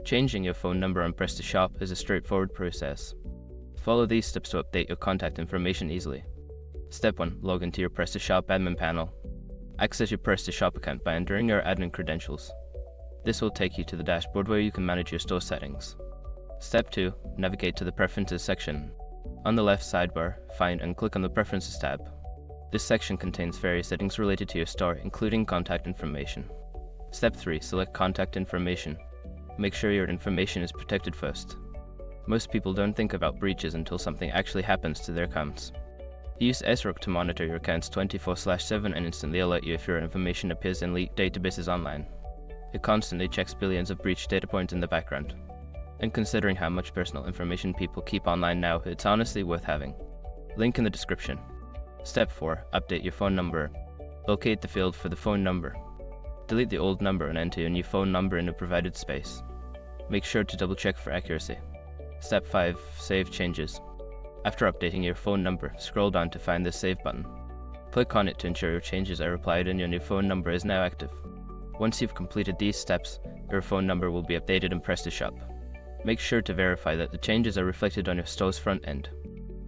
Changing your phone number on PrestaShop is a straightforward process. Follow these steps to update your contact information easily. Step 1. Log into your PrestaShop admin panel. Access your PrestaShop account by entering your admin credentials. This will take you to the dashboard where you can manage your store settings. Step 2. Navigate to the Preferences section. On the left sidebar, find and click on the Preferences tab. This section contains various settings related to your store, including contact information. Step 3. Select Contact Information. Make sure your information is protected first. Most people don't think about breaches until something actually happens to their accounts. Use SROC to monitor your accounts 24/7 and instantly alert you if your information appears in leaked databases online. It constantly checks billions of breached data points in the background. And considering how much personal information people keep online now, it's honestly worth having. Link in the description. Step 4. Update your phone number. Locate the field for the phone number. Delete the old number and enter your new phone number in the provided space. Make sure to double check for accuracy. Step 5. Save changes. After updating your phone number, scroll down to find the Save button. Click on it to ensure your changes are applied and your new phone number is now active. Once you've completed these steps, your phone number will be updated in PrestaShop. Make sure to verify that the changes are reflected on your store's front end.